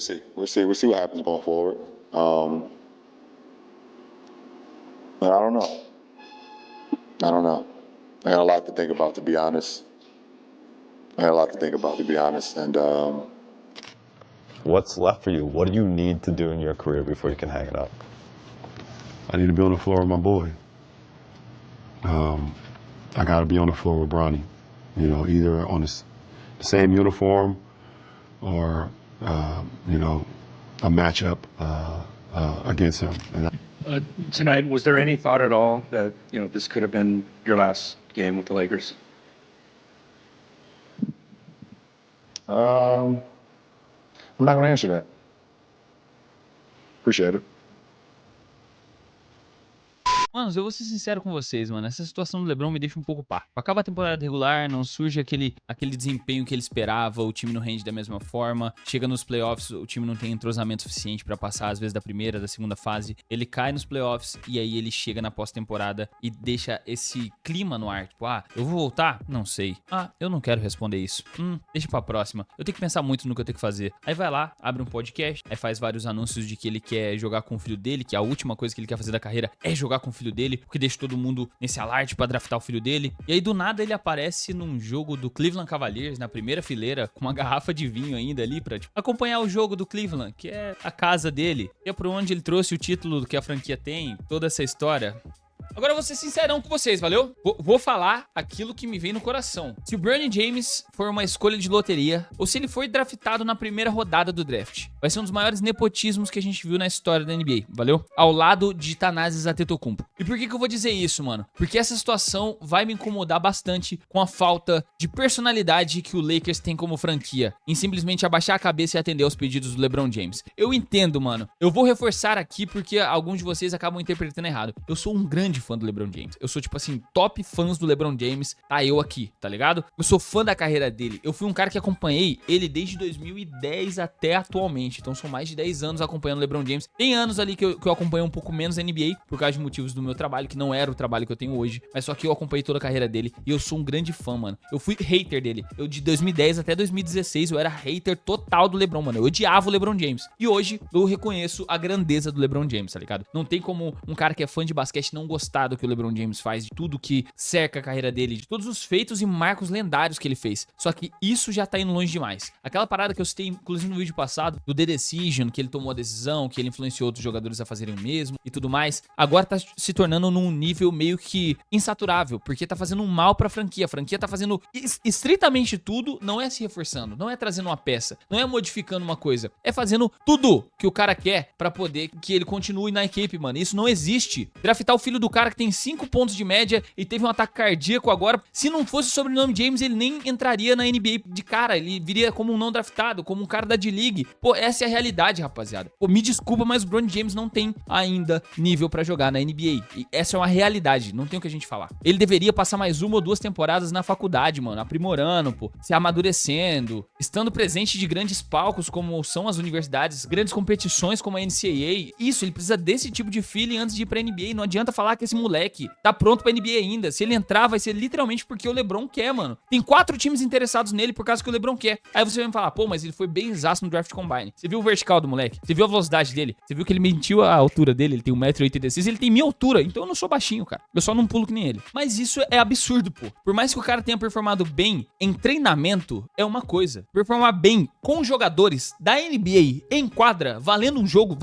see. We'll see what happens going forward. But I don't know. I got a lot to think about, to be honest. And What's left for you? What do you need to do in your career before you can hang it up? I need to be on the floor with my boy. I got to be on the floor with Bronny. You know, either on the same uniform or, you know, a matchup against him. And Tonight, was there any thought at all that, you know, this could have been your last game with the Lakers? I'm not going to answer that. Appreciate it. Manos, eu vou ser sincero com vocês, mano. Essa situação do LeBron me deixa um pouco pá. Acaba a temporada regular, não surge aquele desempenho que ele esperava, o time não rende da mesma forma. Chega nos playoffs, o time não tem entrosamento suficiente pra passar, às vezes, da primeira, da segunda fase. Ele cai nos playoffs e aí ele chega na pós-temporada e deixa esse clima no ar. Tipo, eu vou voltar? Não sei. Eu não quero responder isso. Deixa pra próxima. Eu tenho que pensar muito no que eu tenho que fazer. Aí vai lá, abre um podcast, aí faz vários anúncios de que ele quer jogar com o filho dele, que a última coisa que ele quer fazer da carreira é jogar com o filho dele, o que deixa todo mundo nesse alarde pra draftar o filho dele. E aí do nada ele aparece num jogo do Cleveland Cavaliers, na primeira fileira, com uma garrafa de vinho ainda ali pra acompanhar o jogo do Cleveland, que é a casa dele, que é por onde ele trouxe o título que a franquia tem, toda essa história. Agora eu vou ser sincerão com vocês, valeu? Vou falar aquilo que me vem no coração. Se o Bronny James for uma escolha de loteria, ou se ele for draftado na primeira rodada do draft, vai ser um dos maiores nepotismos que a gente viu na história da NBA, valeu? Ao lado de Thanasis Antetokounmpo. E por que eu vou dizer isso, mano? Porque essa situação vai me incomodar bastante com a falta de personalidade que o Lakers tem como franquia, em simplesmente abaixar a cabeça e atender aos pedidos do LeBron James. Eu entendo, mano. Eu vou reforçar aqui porque alguns de vocês acabam interpretando errado. Eu sou um grande fã do LeBron James. Eu sou, tipo assim, top fãs do LeBron James. Tá eu aqui, tá ligado? Eu sou fã da carreira dele. Eu fui um cara que acompanhei ele desde 2010 até atualmente. Então são mais de 10 anos acompanhando o LeBron James. Tem anos ali que eu acompanhei um pouco menos a NBA, por causa de motivos do meu trabalho, que não era o trabalho que eu tenho hoje. Mas só que eu acompanhei toda a carreira dele e eu sou um grande fã, mano. Eu fui hater dele. Eu de 2010 até 2016 eu era hater total do LeBron, mano. Eu odiava o LeBron James. E hoje eu reconheço a grandeza do LeBron James, tá ligado? Não tem como um cara que é fã de basquete não gostar do que o LeBron James faz, de tudo que cerca a carreira dele, de todos os feitos e marcos lendários que ele fez. Só que isso já tá indo longe demais. Aquela parada que eu citei, inclusive no vídeo passado, do The Decision, que ele tomou a decisão, que ele influenciou outros jogadores a fazerem o mesmo e tudo mais, agora tá se tornando num nível meio que insaturável, porque tá fazendo um mal pra franquia. A franquia tá fazendo estritamente tudo, não é se reforçando, não é trazendo uma peça, não é modificando uma coisa, é fazendo tudo que o cara quer pra poder que ele continue na equipe, mano. Isso não existe. Draftar o filho do cara que tem 5 pontos de média e teve um ataque cardíaco agora. Se não fosse o sobrenome James, ele nem entraria na NBA de cara. Ele viria como um não draftado, como um cara da D-League. Pô, essa é a realidade, rapaziada. Pô, me desculpa, mas o Bronny James não tem ainda nível pra jogar na NBA. E essa é uma realidade, não tem o que a gente falar. Ele deveria passar mais 1 ou 2 temporadas na faculdade, mano, aprimorando, pô, se amadurecendo, estando presente de grandes palcos como são as universidades, grandes competições como a NCAA. Isso, ele precisa desse tipo de feeling antes de ir pra NBA. Não adianta falar que esse moleque tá pronto pra NBA ainda. Se ele entrar, vai ser literalmente porque o LeBron quer, mano. Tem 4 times interessados nele por causa que o LeBron quer. Aí você vai me falar, pô, mas ele foi bem exato no draft combine. Você viu o vertical do moleque? Você viu a velocidade dele? Você viu que ele mentiu a altura dele? Ele tem 1,86 m, ele tem minha altura. Então eu não sou baixinho, cara. Eu só não pulo que nem ele. Mas isso é absurdo, pô. Por mais que o cara tenha performado bem em treinamento, é uma coisa. Performar bem com jogadores da NBA em quadra, valendo jogo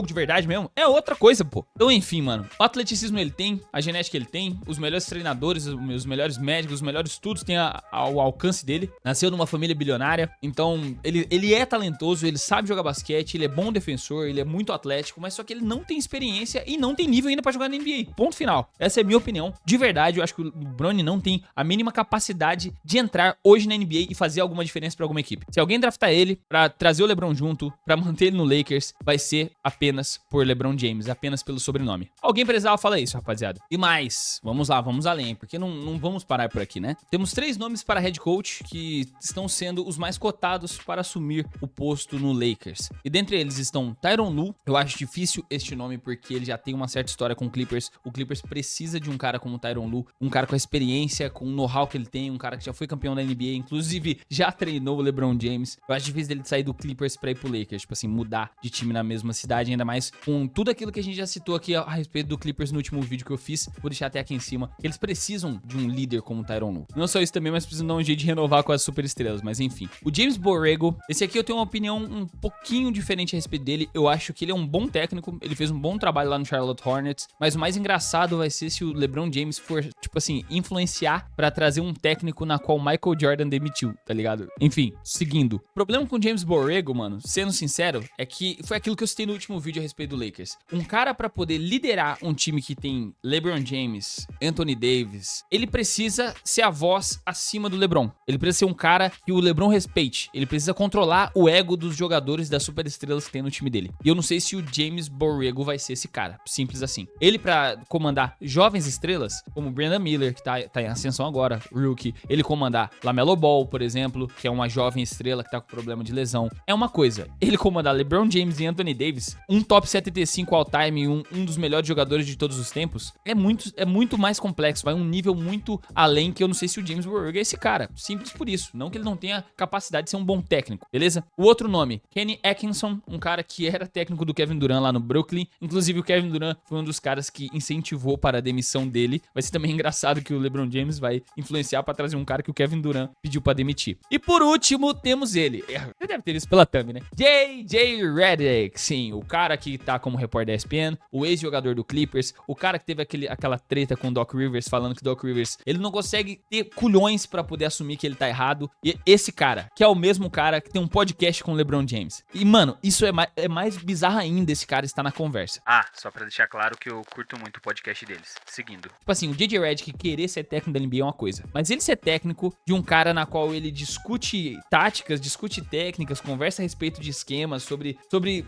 de verdade mesmo, é outra coisa, pô. Então, enfim, mano. O atleticismo ele tem, a genética ele tem, os melhores treinadores, os melhores médicos, os melhores estudos têm ao alcance dele. Nasceu numa família bilionária, então ele é talentoso, ele sabe jogar basquete, ele é bom defensor, ele é muito atlético, mas só que ele não tem experiência e não tem nível ainda pra jogar na NBA. Ponto final. Essa é a minha opinião. De verdade, eu acho que o Bronny não tem a mínima capacidade de entrar hoje na NBA e fazer alguma diferença pra alguma equipe. Se alguém draftar ele pra trazer o LeBron junto, pra manter ele no Lakers, vai ser apenas por LeBron James, apenas pelo sobrenome. Alguém precisava falar isso, rapaziada. rapaziada. E mais, vamos lá, vamos além, porque não vamos parar por aqui, né? Temos 3 nomes para head coach que estão sendo os mais cotados para assumir o posto no Lakers. E dentre eles estão Tyronn Lue. Eu acho difícil este nome porque ele já tem uma certa história com o Clippers. O Clippers precisa de um cara como o Tyronn Lue, um cara com a experiência, com o know-how que ele tem, um cara que já foi campeão da NBA, inclusive já treinou o LeBron James. Eu acho difícil dele sair do Clippers pra ir pro Lakers, tipo assim, mudar de time na mesma cidade, ainda mais com tudo aquilo que a gente já citou aqui a respeito do Clippers no último vídeo que eu fiz. Vou deixar até aqui em cima. Eles precisam de um líder como o Tyronn Lue. Não só isso também, mas precisam dar um jeito de renovar com as superestrelas, mas enfim. O James Borrego, esse aqui eu tenho uma opinião um pouquinho diferente a respeito dele. Eu acho que ele é um bom técnico, ele fez um bom trabalho lá no Charlotte Hornets, mas o mais engraçado vai ser se o LeBron James for, tipo assim, influenciar pra trazer um técnico na qual Michael Jordan demitiu, tá ligado? Enfim, seguindo. O problema com o James Borrego, mano, sendo sincero, é que foi aquilo que eu citei no último vídeo a respeito do Lakers. Um cara pra poder liderar um time que tem LeBron James, Anthony Davis, ele precisa ser a voz acima do LeBron. Ele precisa ser um cara que o LeBron respeite. Ele precisa controlar o ego dos jogadores, das superestrelas que tem no time dele. E eu não sei se o James Borrego vai ser esse cara. Simples assim. Ele pra comandar jovens estrelas, como o Brandon Miller, que tá em ascensão agora, rookie. Ele comandar LaMelo Ball, por exemplo, que é uma jovem estrela que tá com problema de lesão. É uma coisa. Ele comandar LeBron James e Anthony Davis, um top 75 all time, um dos melhores jogadores de todos os tempos, é muito mais complexo. Vai um nível muito além que eu não sei se o James Borrego é esse cara. Simples por isso. Não que ele não tenha capacidade de ser um bom técnico, beleza? O outro nome, Kenny Atkinson, um cara que era técnico do Kevin Durant lá no Brooklyn. Inclusive o Kevin Durant foi um dos caras que incentivou para a demissão dele. Vai ser também engraçado que o LeBron James vai influenciar para trazer um cara que o Kevin Durant pediu para demitir. E por último, temos ele. Você deve ter visto pela thumb, né? J.J. Redick, sim, o cara que tá como repórter da ESPN, o ex-jogador do Clippers, o cara que teve aquela treta com o Doc Rivers, falando que o Doc Rivers, ele não consegue ter culhões pra poder assumir que ele tá errado. E esse cara, que é o mesmo cara que tem um podcast com o LeBron James. E, mano, isso é mais bizarro ainda, esse cara estar na conversa. Ah, só pra deixar claro que eu curto muito o podcast deles. Seguindo. Tipo assim, o J.J. Redick querer ser técnico da NBA é uma coisa, mas ele ser técnico de um cara na qual ele discute táticas, discute técnicas, conversa a respeito de esquemas, sobre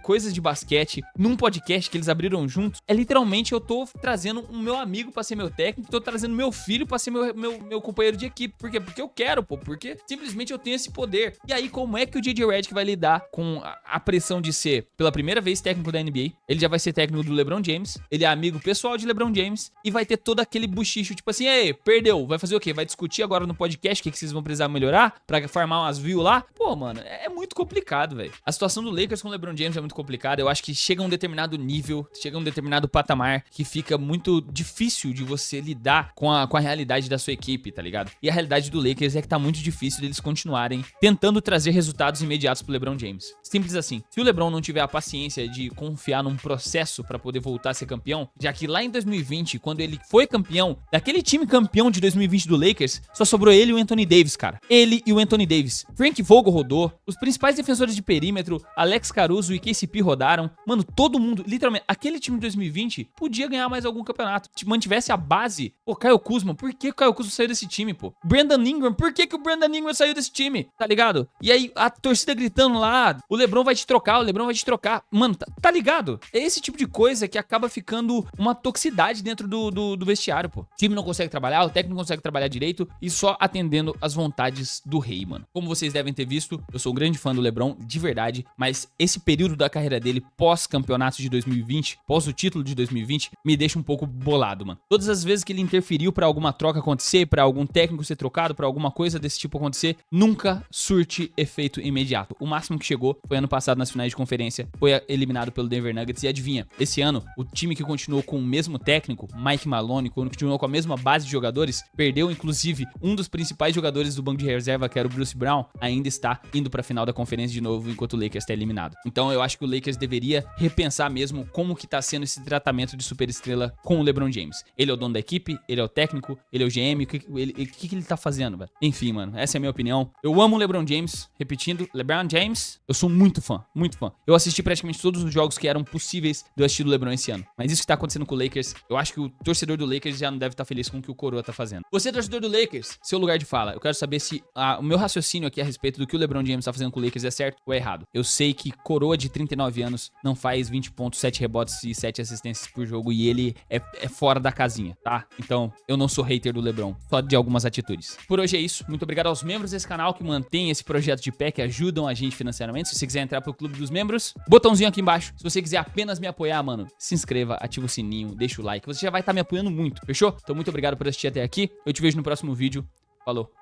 coisas de basquete, num podcast que eles abriram juntos, é literalmente eu tô trazendo um meu amigo pra ser meu técnico, tô trazendo meu filho pra ser meu companheiro de equipe. Por quê? Porque eu quero, pô, porque simplesmente eu tenho esse poder. E aí, como é que o J.J. Redick vai lidar com a pressão de ser, pela primeira vez, técnico da NBA? Ele já vai ser técnico do LeBron James, ele é amigo pessoal de LeBron James, e vai ter todo aquele buchicho, tipo assim, ei, perdeu, vai fazer o quê? Vai discutir agora no podcast o que vocês vão precisar melhorar pra farmar umas views lá? Pô, mano, é muito complicado, velho. A situação do Lakers com o LeBron James é muito complicada. Eu acho que chega a um determinado nível, chega a um determinado patamar que fica muito difícil de você lidar com a realidade da sua equipe, tá ligado? E a realidade do Lakers é que tá muito difícil deles continuarem tentando trazer resultados imediatos pro LeBron James. Simples assim. Se o LeBron não tiver a paciência de confiar num processo pra poder voltar a ser campeão, já que lá em 2020, quando ele foi campeão, daquele time campeão de 2020 do Lakers, só sobrou ele e o Anthony Davis, cara. Ele e o Anthony Davis. Frank Vogel rodou, os principais defensores de perímetro, Alex Caruso e KCP rodaram. Mano, todo mundo, literalmente, aquele time de 2020 podia ganhar mais algum campeonato. Se mantivesse a base. Pô, Kyle Kuzma, por que o Kyle Kuzma saiu desse time, pô? Brandon Ingram, por que o Brandon Ingram saiu desse time? Tá ligado? E aí, a torcida gritando lá, o LeBron vai te trocar, o LeBron vai te trocar. Mano, tá ligado? É esse tipo de coisa que acaba ficando uma toxicidade dentro do vestiário, pô. O time não consegue trabalhar, o técnico não consegue trabalhar direito e só atendendo as vontades do rei, mano. Como vocês devem ter visto, eu sou um grande fã do LeBron, de verdade, mas esse período da carreira dele pós-campeonato de 2020, pós o título de 2020, me deixa um pouco bolado, mano. Todas as vezes que ele interferiu pra alguma troca acontecer, pra algum técnico ser trocado, pra alguma coisa desse tipo acontecer, nunca surte efeito imediato. O máximo que chegou foi ano passado nas finais de conferência, foi eliminado pelo Denver Nuggets e adivinha, esse ano, o time que continuou com o mesmo técnico, Mike Maloney, continuou com a mesma base de jogadores, perdeu inclusive um dos principais jogadores do banco de reserva, que era o Bruce Brown, ainda está indo pra final da conferência de novo, enquanto o Lakers está eliminado. Então eu acho que o Lakers deveria repensar mesmo como que tá sendo esse tratamento de superestrela com o LeBron James. Ele é o dono da equipe, ele é o técnico, ele é o GM, o que ele tá fazendo, velho? Enfim, mano, essa é a minha opinião. Eu amo o LeBron James, repetindo, LeBron James, eu sou muito fã, muito fã. Eu assisti praticamente todos os jogos que eram possíveis de eu assistir do LeBron esse ano. Mas isso que tá acontecendo com o Lakers, eu acho que o torcedor do Lakers já não deve estar feliz com o que o Coroa tá fazendo. Você, torcedor do Lakers, seu lugar de fala, eu quero saber se o meu raciocínio aqui a respeito do que o LeBron James tá fazendo com o Lakers é certo ou é errado. Eu sei que Coroa de 39 anos não faz 20 pontos, 7 rebotes e 7 assistências por jogo e ele é fora da casinha, tá? Então, eu não sou hater do LeBron, só de algumas atitudes. Por hoje é isso. Muito obrigado aos membros desse canal que mantêm esse projeto de pé, que ajudam a gente financeiramente. Se você quiser entrar pro clube dos membros, botãozinho aqui embaixo. Se você quiser apenas me apoiar, mano, se inscreva, ativa o sininho, deixa o like. Você já vai estar me apoiando muito, fechou? Então, muito obrigado por assistir até aqui. Eu te vejo no próximo vídeo. Falou!